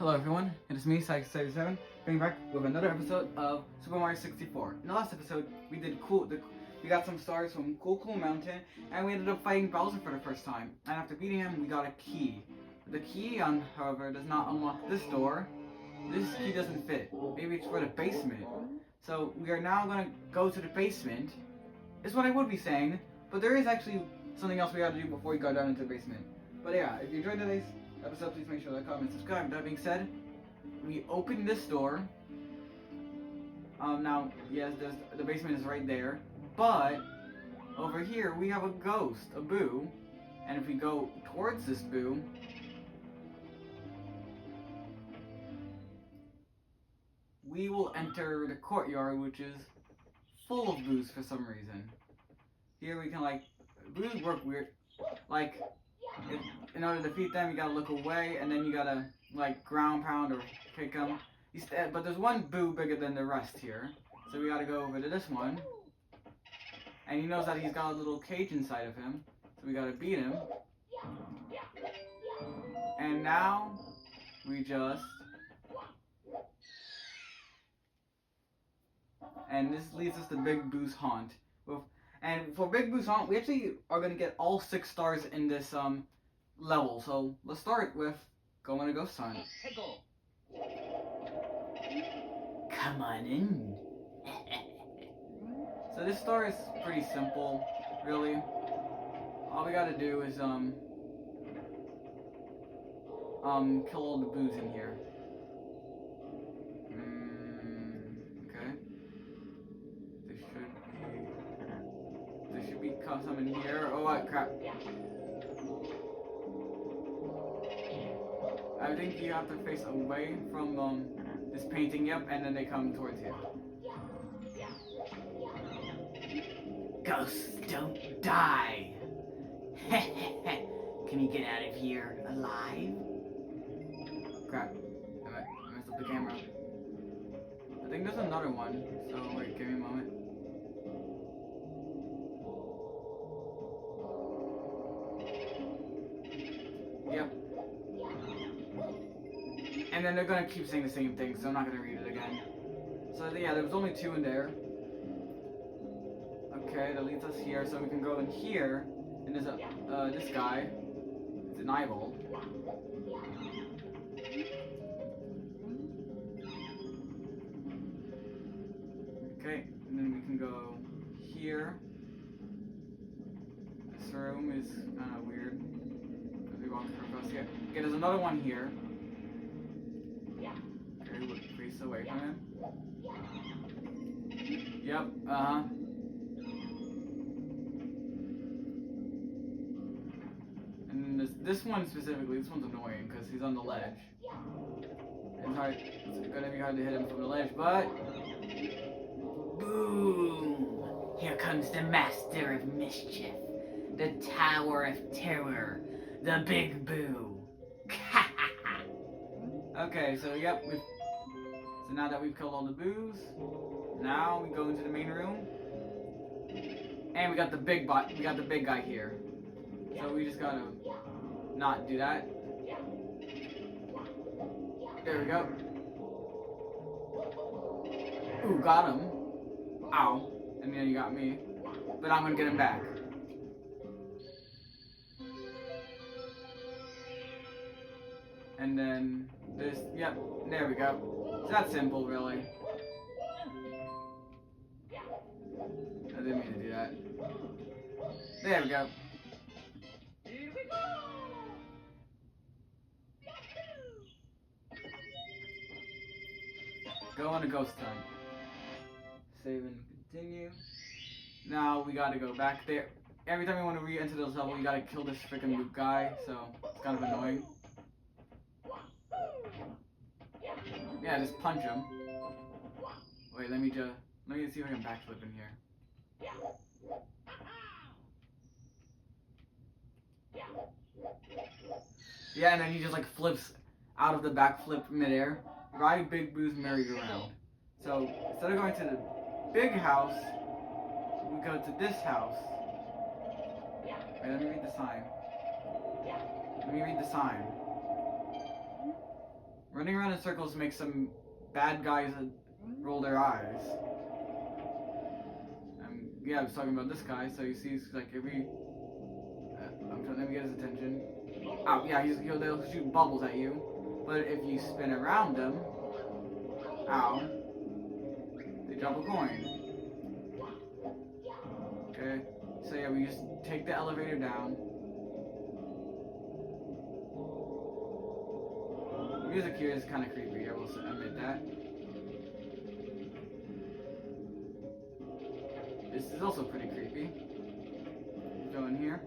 Hello everyone, it is me, Psych77, coming back with another episode of Super Mario 64. In the last episode, we did we got some stars from Cool Mountain, and we ended up fighting Bowser for the first time. And after beating him, we got a key. The key, however, does not unlock this door. This key doesn't fit. Maybe it's for the basement. So we are now gonna go to the basement, is what I would be saying, but there is actually something else we gotta do before we go down into the basement. But yeah, if you enjoyed today's episode, please make sure to like, comment, and subscribe. That being said, we open this door. Now, yes, the basement is right there, but over here we have a ghost, a Boo, and if we go towards this Boo, we will enter the courtyard, which is full of Boos for some reason. Here we can, Boos work weird. In order to defeat them, you gotta look away, and then you gotta, ground pound or kick them. But there's one Boo bigger than the rest here. So we gotta go over to this one. And he knows that he's got a little cage inside of him. So we gotta beat him. And now, we just... And this leads us to Big Boo's Haunt. And for Big Boo's Haunt, we actually are gonna get all 6 stars in this level. So let's start with going to Ghost Hunt. Come on in. So this star is pretty simple, really. All we gotta do is kill all the Boos in here. Okay. There should be some in here. Oh, what crap. I think you have to face away from this painting, yep, and then they come towards you. Ghosts don't die! Can you get out of here alive? Crap, I messed up the camera. I think there's another one, so wait, give me a moment. Yep. And then they're gonna keep saying the same thing, so I'm not gonna read it again. So yeah, there was only 2 in there. Okay, that leads us here, so we can go in here, and there's this guy. It's an eyeball. Okay, and then we can go here. This room is kind of weird, because we walk across here. Okay, there's another one here. Okay, we'll face away from him. Yep, And this one specifically, this one's annoying because he's on the ledge. It's gonna be hard to hit him from the ledge, but... Boom! Here comes the Master of Mischief. The Tower of Terror. The Big Boo. Okay, so yep, so now that we've killed all the Boos, now we go into the main room. And we got the big guy here. So we just gotta not do that. There we go. Ooh, got him. Ow. And then you got me. But I'm gonna get him back. And then this, yep, there we go. It's that simple, really. I didn't mean to do that. There we go. Go on a ghost hunt. Save and continue. Now we gotta go back there. Every time we want to re-enter this level, you gotta kill this freaking Luke guy, so it's kind of annoying. Yeah, just punch him. Wait, let me see if I can backflip in here. Yeah, and then he just flips out of the backflip midair. Ride Big Boo's merry-go-round. So instead of going to the big house, we go to this house. Wait, let me read the sign. running around in circles makes some bad guys roll their eyes. Yeah, I was talking about this guy, so you see, he's like every. I'm trying to get his attention. Oh, yeah, they'll shoot bubbles at you, but if you spin around them, ow, they drop a coin. Okay, so yeah, we just take the elevator down. The music here is kind of creepy, I will admit that. This is also pretty creepy. Go in here.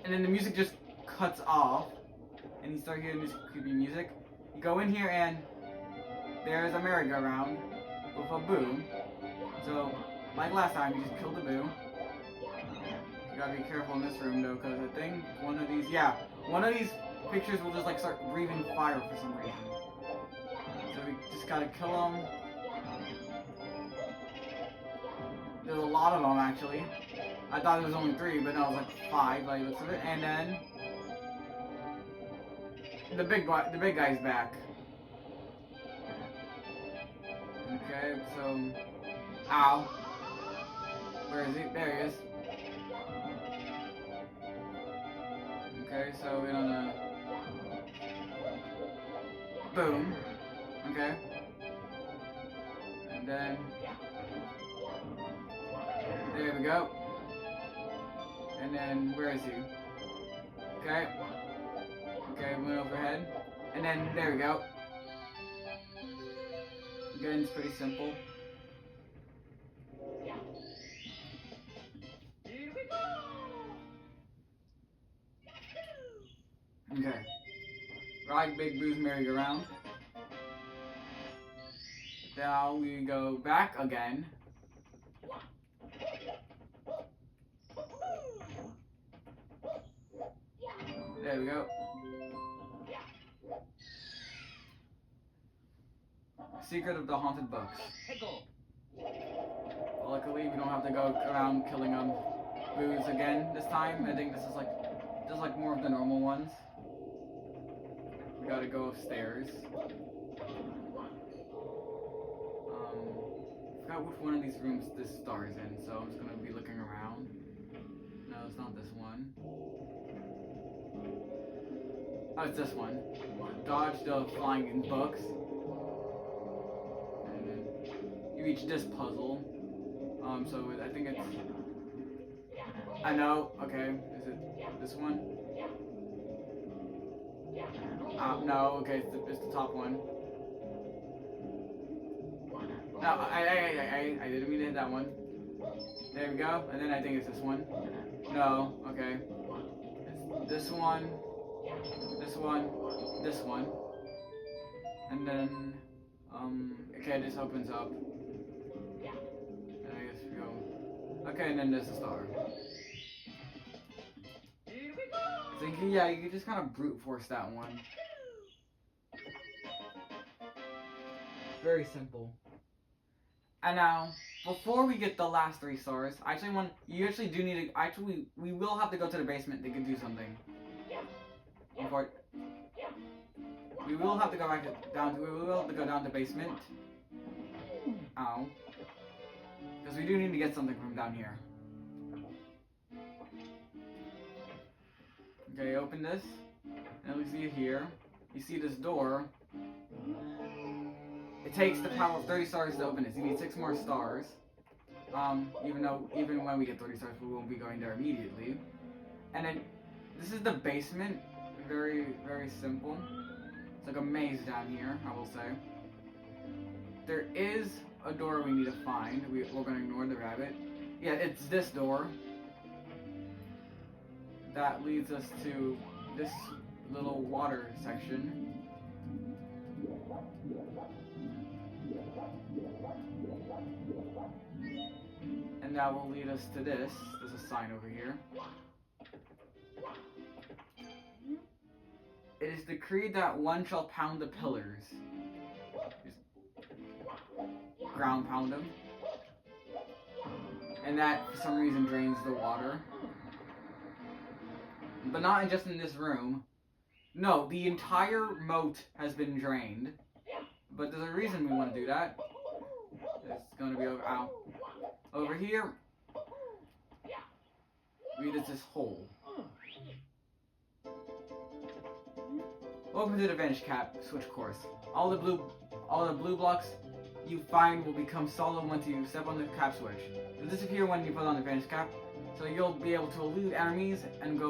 And then the music just cuts off. And you start hearing this creepy music. You go in here and there's a merry-go-round with a boo. So, like last time, you just killed the boo. You gotta be careful in this room though, because I think one of these pictures will just like start breathing fire for some reason. So we just gotta kill them. There's a lot of them actually. I thought there was only 3, but no, it was like 5 by the looks of it. And then the big guy's back. Okay, so ow. Where is he? There he is. Okay, so we're gonna boom. Okay. And then there we go. And then where is he? Okay. Okay, went overhead. And then there we go. Again, it's pretty simple. Okay. Ride Big Boo's merry-go-round. Now we go back again. There we go. Secret of the Haunted Books. Well, luckily, we don't have to go around killing boos again this time. I think this is like just like more of the normal ones. We gotta go upstairs. I forgot which one of these rooms this star is in, so I'm just gonna be looking around. No, it's not this one. Oh, it's this one. Dodge the flying books. And then you reach this puzzle. So I think it's... I know, okay. Is it this one? No, okay, it's the top one. No, I didn't mean to hit that one. There we go, and then I think it's this one. No, okay. It's this one, this one, this one. And then, okay, this opens up. And I guess we go. Okay, and then there's a star. So yeah, you can just kind of brute force that one. Very simple. And now, before we get the last 3 stars, you actually do need to, we will have to go to the basement to do something. We will have to go down to basement. Ow. Because we do need to get something from down here. Okay, open this, and we see it here. You see this door. It takes the power of 30 stars to open it. So you need 6 more stars. Even when we get 30 stars, we won't be going there immediately. And then, this is the basement. Very, very simple. It's like a maze down here, I will say. There is a door we need to find. We're going to ignore the rabbit. Yeah, it's this door. That leads us to this little water section. And that will lead us to this. There's a sign over here. It is decreed that one shall pound the pillars. Just ground pound them. And that, for some reason, drains the water. But not just in this room. No, the entire moat has been drained. But there's a reason we want to do that. It's going to be over, ow. Over here, there's this hole. Welcome to the Vanish Cap switch course. All the blue blocks you find will become solid once you step on the cap switch. They'll disappear when you put on the Vanish Cap, so you'll be able to elude enemies and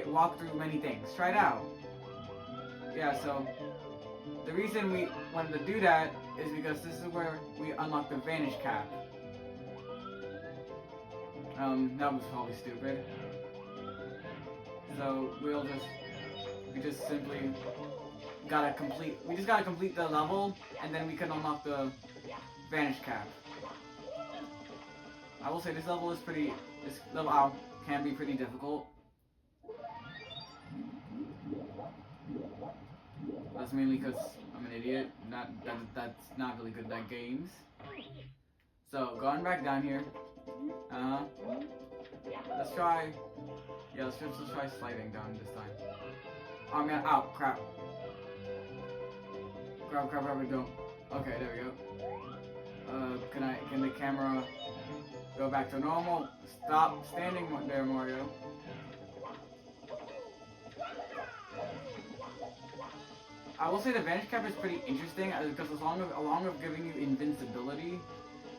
walk through many things. Try it out. Yeah, so the reason we wanted to do that is because this is where we unlock the Vanish Cap. That was probably stupid. So we just simply gotta complete the level, and then we can unlock the Vanish Cap. I will say this level can be pretty difficult. That's mainly because I'm an idiot. That's not really good at games. So going back down here. Let's try. Yeah, let's try sliding down this time. Oh man! Ow! Crap! Crap! Don't. Okay, there we go. Can the camera go back to normal? Stop standing there, Mario. I will say the Vanish Cap is pretty interesting because along with giving you invincibility,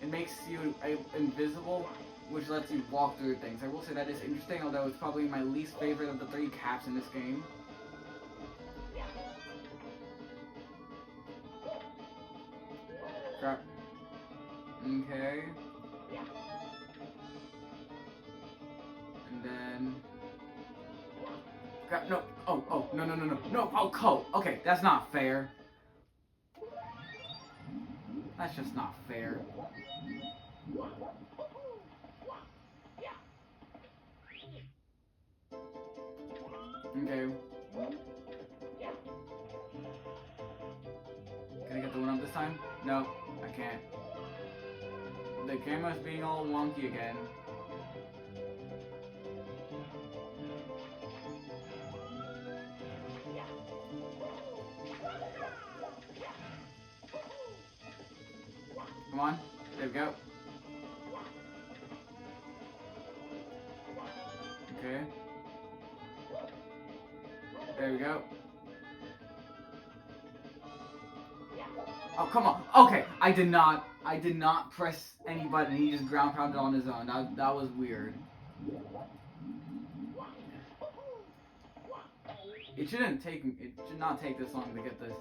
it makes you invisible, which lets you walk through things. I will say that is interesting, although it's probably my least favorite of the 3 caps in this game. Crap. Okay. And then... Crap, no. Oh, no. No, oh, okay, that's not fair. That's just not fair. Okay. Can I get the one up this time? No, I can't. The camera's being all wonky again. Come on, there we go. Okay. There we go. Oh, come on. Okay, I did not press any button. He just ground pounded on his own. That was weird. It should not take this long to get this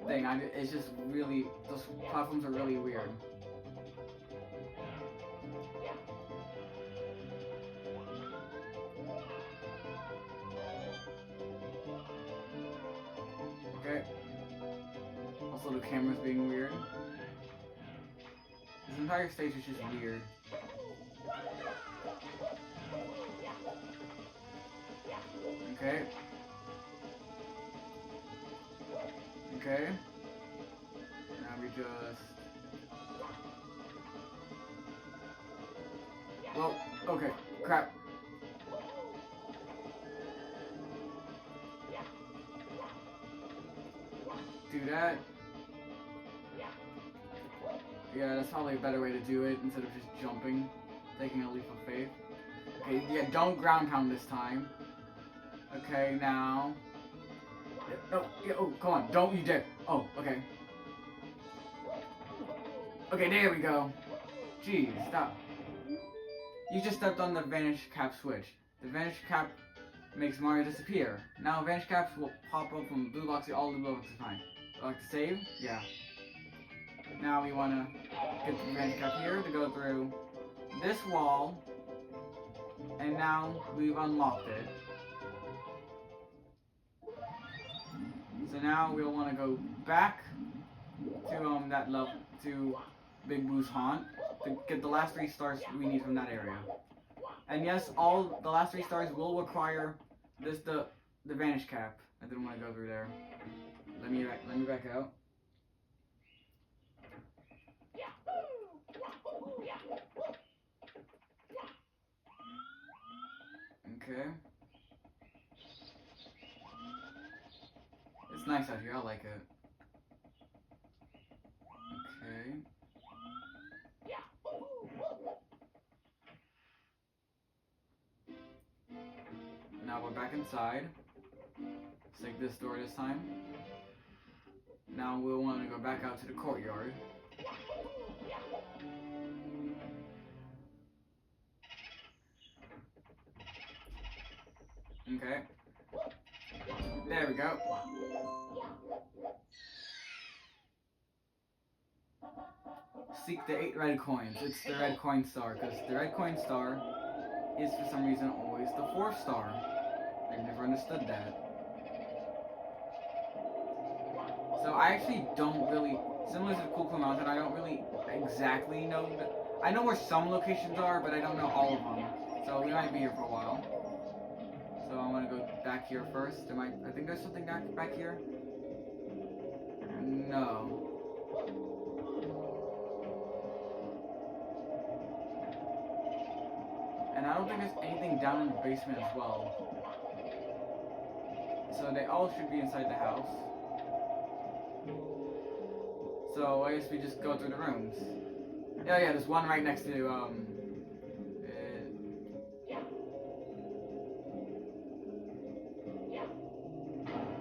thing. It's just really, those platforms are really weird. Okay. Also, the camera's being weird. This entire stage is just weird. Okay. Okay. Now we just... Well, okay. Crap. Do that. Yeah, that's probably a better way to do it instead of just jumping, taking a leap of faith. Okay, yeah, don't ground pound this time. Okay, now. No, yeah, oh, come on, don't you dare. Oh, okay. Okay, there we go. Jeez, stop. You just stepped on the Vanish Cap switch. The Vanish Cap makes Mario disappear. Now Vanish Caps will pop up from blue blocks all the blue blocks at a time. Like to save? Yeah. Now we want to get the Vanish Cap here to go through this wall. And now we've unlocked it. So now we'll want to go back to that level, to Big Boo's haunt, to get the last 3 stars we need from that area. And yes, all the last 3 stars will require the Vanish Cap. I didn't want to go through there. Let me back out. Okay. It's nice out here. I like it. Okay. Now we're back inside. Let's take this door this time. Now we'll want to go back out to the courtyard. Okay. There we go. Seek the 8 red coins. It's the red coin star, because the red coin star is for some reason always the 4th star. I've never understood that. So I actually don't really, similar to the Cool Mountain, I don't really exactly know. I know where some locations are, but I don't know all of them. So we might be here for a while. So I want to go back here first. I think there's something back here. No. And I don't think there's anything down in the basement as well. So they all should be inside the house. So I guess we just go through the rooms. Yeah, there's one right next to,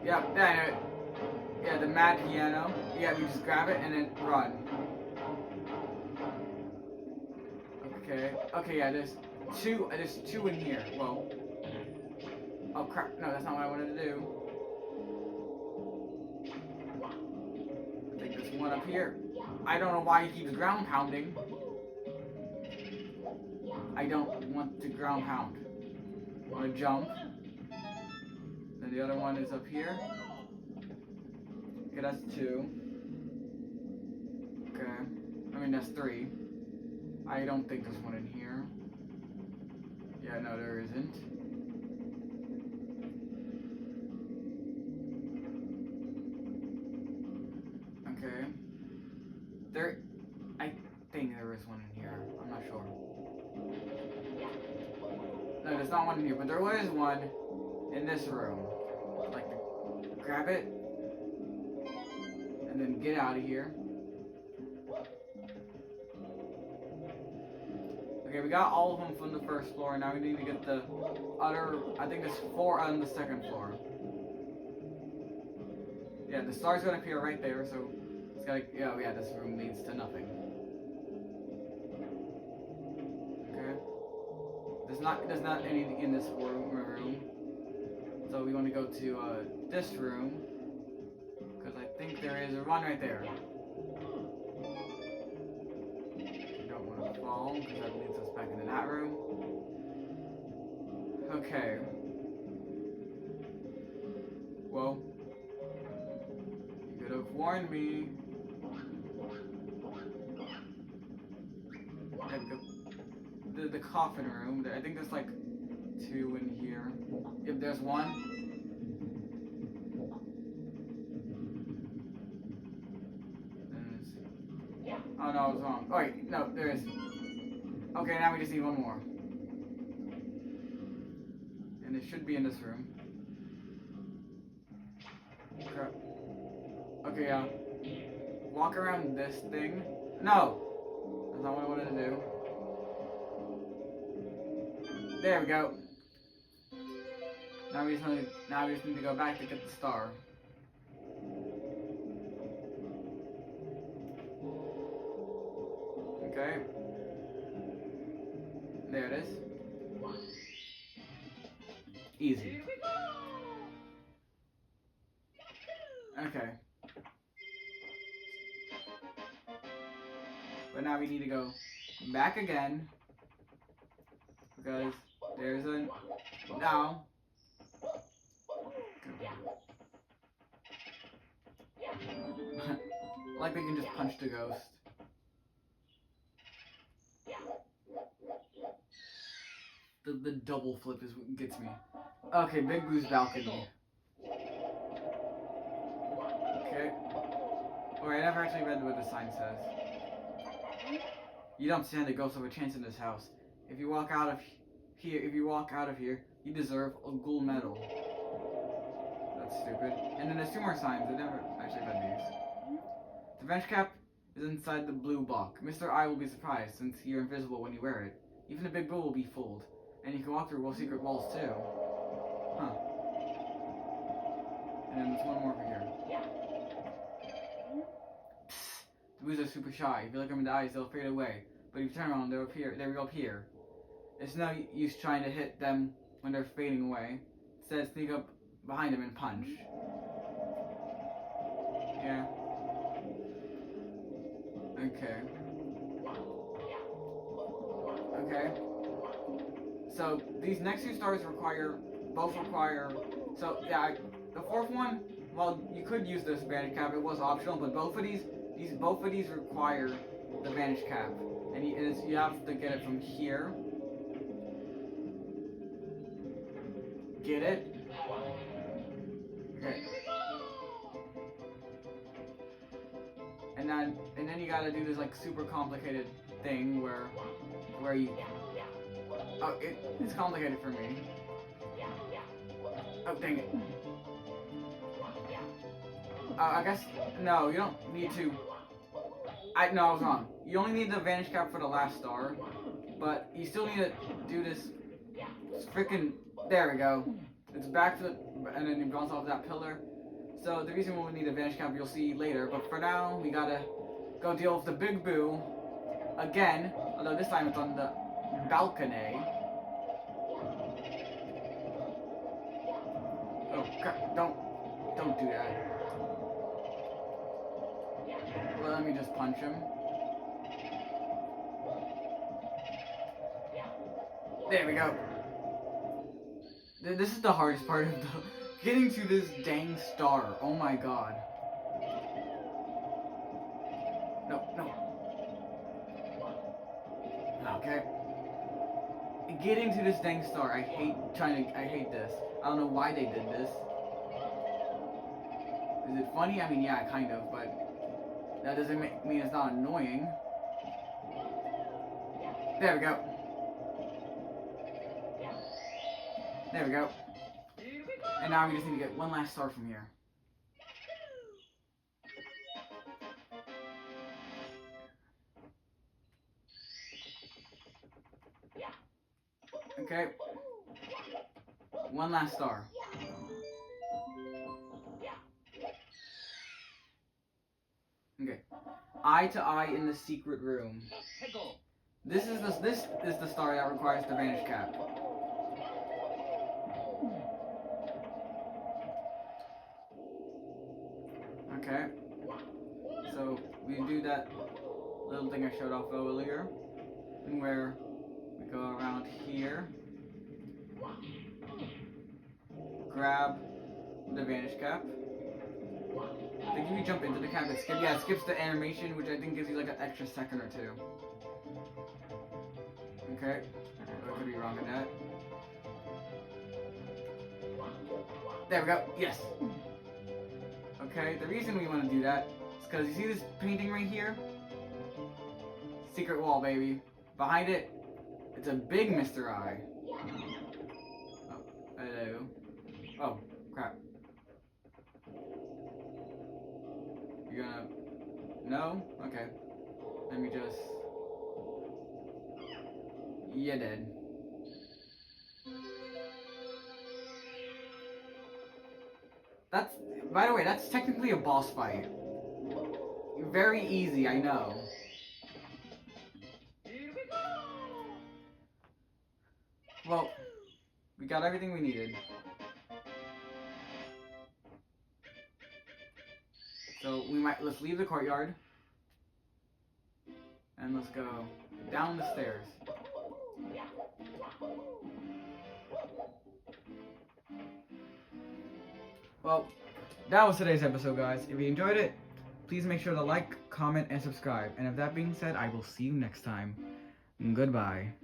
yeah, the mad piano. Yeah, we just grab it and then run. Okay, yeah, there's two in here. Whoa. Oh crap, no, that's not what I wanted to do. I think there's one up here. I don't know why he keeps ground pounding. I don't want to ground pound. I want to jump. Then the other one is up here. Okay, that's 2. Okay. I mean, that's 3. I don't think there's one in here. Yeah, no, there isn't. Okay. I think there is one in here. I'm not sure. No, there's not one in here, but there was one in this room. Like, grab it, and then get out of here. Okay, we got all of them from the first floor, now we need to get the other, I think there's 4 on the second floor. Yeah, the star's gonna appear right there, so it's gotta, yeah, this room leads to nothing. Okay. There's not anything in this room. So we want to go to this room, because I think there is a run right there. We don't want to fall, because that leads us back into that room. Okay. Well, you could have warned me. The coffin room. I think there's like 2 in here. If there's 1. Oh no, I was wrong. Oh wait, no, there is. Okay, now we just need 1 more. And it should be in this room. Crap. Okay, walk around this thing. No! That's not what I wanted to do. There we go. Now we just need to go back to get the star. Okay. There it is. Easy. Okay. But now we need to go back again. Because there's a... Now. Like we can just punch the ghost. The double flip is what gets me. Okay, Big Blue's balcony. Okay. Alright, I never actually read what the sign says. You don't stand a ghost of a chance in this house. If you walk out of here, you deserve a ghoul medal. That's That's stupid. And then there's 2 more signs. I never actually read these. The Vanish Cap is inside the blue block. Mr. I will be surprised since you're invisible when you wear it. Even the Big Boo will be fooled. And you can walk through secret walls too. Huh. And then there's one more over here. Psst. The Boos are super shy. If you look them in the eyes, they'll fade away. But if you turn around, they will appear. It's no use trying to hit them when they're fading away. Instead, sneak up behind them and punch. Yeah. Okay. Okay. So these next 2 stars both require. So yeah, the 4th one. Well, you could use this Vanish Cap. It was optional, but both of these require the Vanish Cap, and you have to get it from here. Get it? Okay. And then you gotta do this like super complicated thing where you. Oh, it's complicated for me. Oh, dang it. I guess no, you don't need to. No, I was wrong. You only need the Vanish Cap for the last star, but you still need to do this. Freaking. There we go. It's back to and then it bounce off that pillar. So the reason why we need a Vanish Cap you'll see later, but for now we gotta go deal with the Big Boo again, although this time it's on the balcony. Oh crap, don't do that. Well, let me just punch him. There we go. This is the hardest part of getting to this dang star. Oh my god. No. Okay. Getting to this dang star. I hate this. I don't know why they did this. Is it funny? I mean, yeah, kind of, but that doesn't mean it's not annoying. There we go. There we go. And now we just need to get one last star from here. Okay. One last star. Okay. Eye to eye in the secret room. This is the star that requires the Vanish Cap. Okay, so we do that little thing I showed off earlier, where we go around here, grab the Vanish Cap. I think if you jump into the cap, it skips the animation, which I think gives you like an extra second or 2. Okay, I could be wrong in that. There we go, yes! Okay, the reason we want to do that is because you see this painting right here? Secret wall, baby. Behind it, it's a big Mr. I. Oh, hello. Oh, crap. You're gonna... No? Okay. Let me just... You're dead. That's, by the way, that's technically a boss fight. Very easy, I know. Well, we got everything we needed. So let's leave the courtyard. And let's go down the stairs. Well, that was today's episode, guys. If you enjoyed it, please make sure to like, comment, and subscribe. And with that being said, I will see you next time. Goodbye.